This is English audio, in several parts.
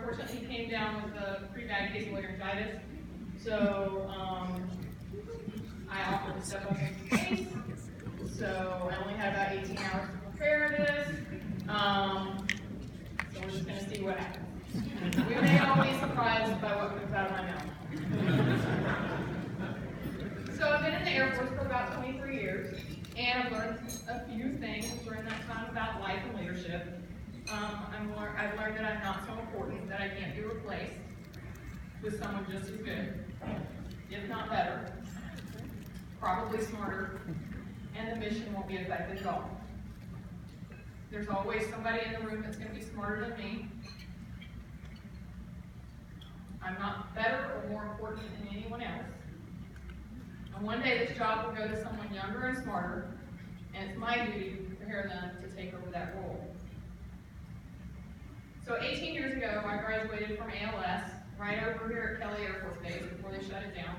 unfortunately came down with a pretty bad case of laryngitis. So I offered to step up in his case. So I only had about 18 hours to prepare this. So we're just going to see what happens. We may all be surprised by what comes out of my mouth. So I've been in the Air Force for about 23 years, and I've learned a few things during that time about life and leadership. I've learned that I'm not so important, that I can't be replaced with someone just as good, if not better, probably smarter, and the mission won't be affected at all. There's always somebody in the room that's going to be smarter than me. I'm not better or more important than anyone else. And one day this job will go to someone younger and smarter, and it's my duty to prepare them to take over that role. So 18 years ago, I graduated from ALS right over here at Kelly Air Force Base before they shut it down.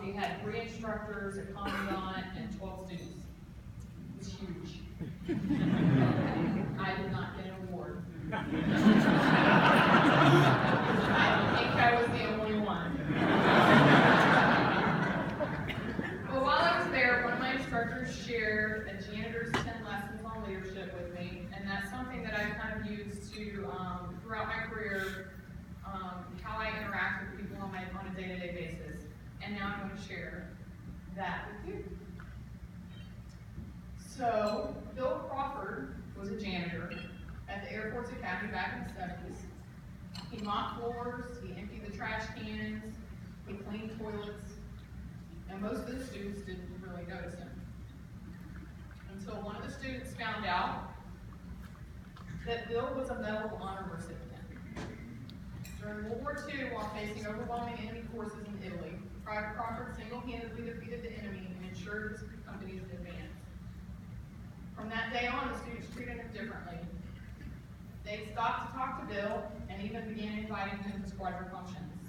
We had 3 instructors, a commandant, and 12 students. It was huge. I did not get an award. I think I was the only one. But while I was there, one of my instructors shared a janitor's 10 lessons on leadership with me, and that's something that I've kind of used to, throughout my career, how I interact with people on a day-to-day basis. And now I'm going to share that with you. So, Bill Crawford was a janitor at the Air Force Academy back in the 70s. He mopped floors, he emptied the trash cans, he cleaned toilets, and most of the students didn't really notice him. Until one of the students found out that Bill was a Medal of Honor recipient. During World War II, while facing overwhelming enemy forces in Italy, Private Crawford single-handedly defeated the enemy and ensured his company's advance. From that day on, the students treated him differently. They stopped to talk to Bill and even began inviting him to squadron functions.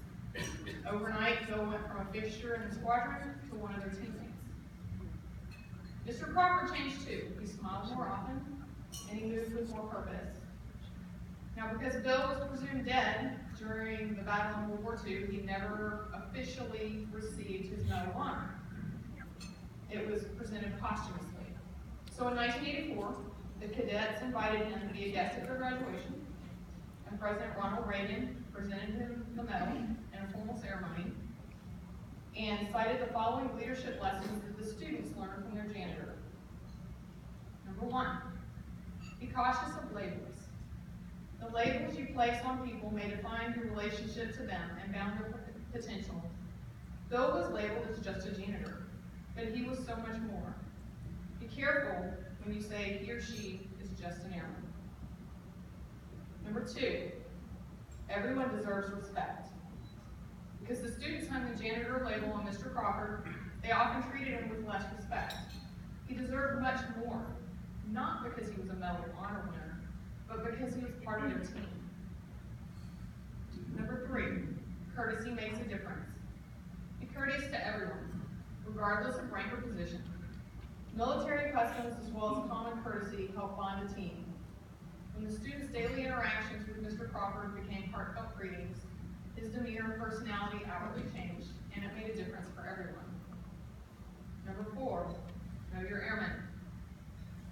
Overnight, Bill went from a fixture in the squadron to one of their teammates. Mr. Crawford changed too. He smiled more often, and he moved with more purpose. Now, because Bill was presumed dead during the battle in World War II, he never officially received his Medal of Honor. It was presented posthumously. So in 1984, the cadets invited him to be a guest at their graduation, and President Ronald Reagan presented him the medal in a formal ceremony, and cited the following leadership lessons that the students learned from their janitor. Number 1, be cautious of labels. The labels you place on people may define your relationship to them and bound their potential. Bill was labeled as just a janitor, but he was so much more. Be careful when you say he or she is just an airman. Number 2, everyone deserves respect. Because the students hung the janitor label on Mr. Crawford, they often treated him with less respect. He deserved much more, not because he was a Medal of Honor winner, but because he was part of their team. Number 3, courtesy makes a difference. Be courteous to everyone, regardless of rank or position. Military customs as well as common courtesy help bond a team. When the students' daily interactions with Mr. Crawford became heartfelt greetings, his demeanor and personality outwardly changed, and it made a difference for everyone. Number 4, know your airmen.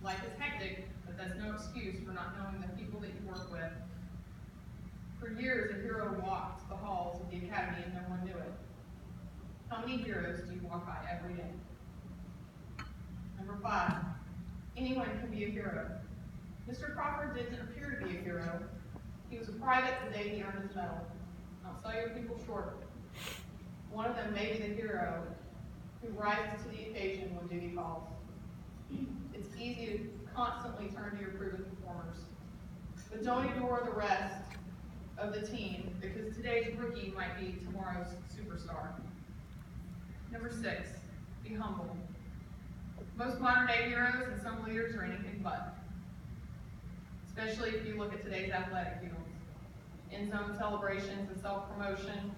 Life is hectic, but that's no excuse for not knowing the people that you work with. For years, a hero walked the halls of the academy and no one knew it. How many heroes do you walk by every day? Number 5, anyone can be a hero. Mr. Crawford didn't appear to be a hero. He was a private the day he earned his medal. I'll sell your people short. One of them may be the hero who rises to the occasion when duty calls. It's easy to constantly turn to your proven performers, but don't ignore the rest of the team, because today's rookie might be tomorrow's superstar. Number 6, be humble. Most modern day heroes and some leaders are anything but, especially if you look at today's athletic fields. End zone celebrations and self-promotion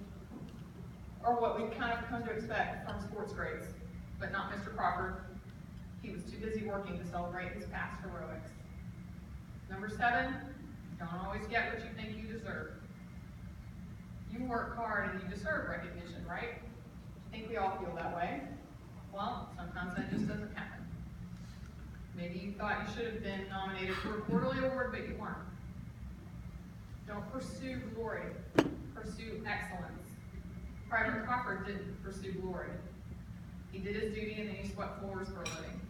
are what we've kind of come to expect from sports greats, but not Mr. Crawford. He was too busy working to celebrate his past heroics. Number 7, don't always get what you think you deserve. You work hard and you deserve recognition, right? I think we all feel that way. Well, sometimes that just doesn't happen. Maybe you thought you should have been nominated for a quarterly award, but you weren't. Don't pursue glory, pursue excellence. Private Crawford didn't pursue glory. He did his duty and then he swept floors for a living.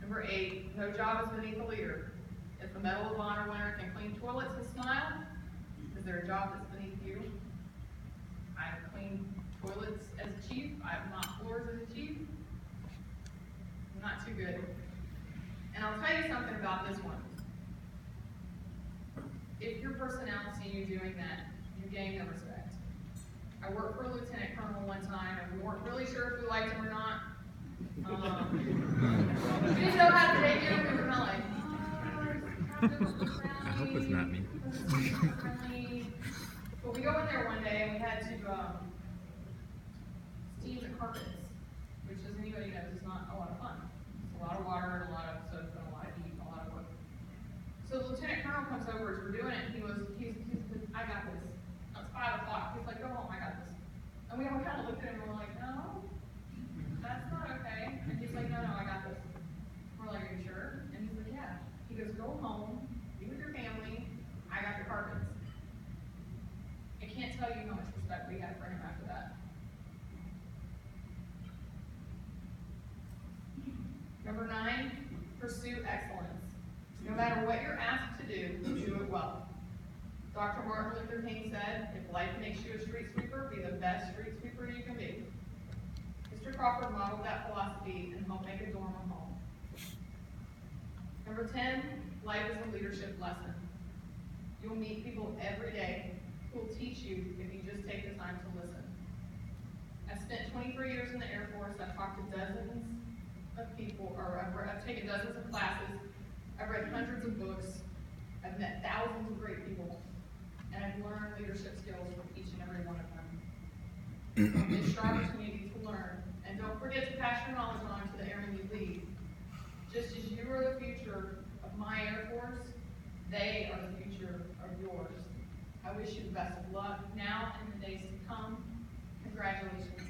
Number 8, no job is beneath a leader. If the Medal of Honor winner can clean toilets and smile, is there a job that's beneath you? I've cleaned toilets as a chief. I've mopped floors as a chief. Not too good. And I'll tell you something about this one. If your personnel see you doing that, you gain no respect. I worked for a lieutenant colonel one time, and we weren't really sure if we liked him or not. We didn't know how to take him. We were kind of like, I hope it's not me. But we go in there one day, and we had to steam the carpets, which, as anybody knows, is not a lot of fun. It's a lot of water, and a lot of soap, and a lot of heat, and a lot of work. So the lieutenant colonel comes over as we're doing it, and he's I got this. It's 5 o'clock. He's like, go home, I got this. And we all kind of looked at him and we're like, no, that's not okay. And he's like, no, I got this. We're like, are you sure? And he's like, yeah. He goes, go home, be with your family, I got the carpets. I can't tell you how much respect we had for him after that. Number 9, pursue excellence. No matter what you're asked to do it well. Dr. Martin Luther King said, if life makes you a street sweeper, be the best street sweeper you can be. Mr. Crawford modeled that philosophy and helped make a dorm a home. Number 10, life is a leadership lesson. You'll meet people every day who will teach you if you just take the time to listen. I've spent 23 years in the Air Force. I've talked to dozens of people, or I've taken dozens of classes. I've read hundreds of books. I've met thousands of great people. And I've learned leadership skills from each and every one of them. It's your opportunity to learn. And don't forget to pass your knowledge on to the airmen you lead. Just as you are the future of my Air Force, they are the future of yours. I wish you the best of luck now and the days to come. Congratulations.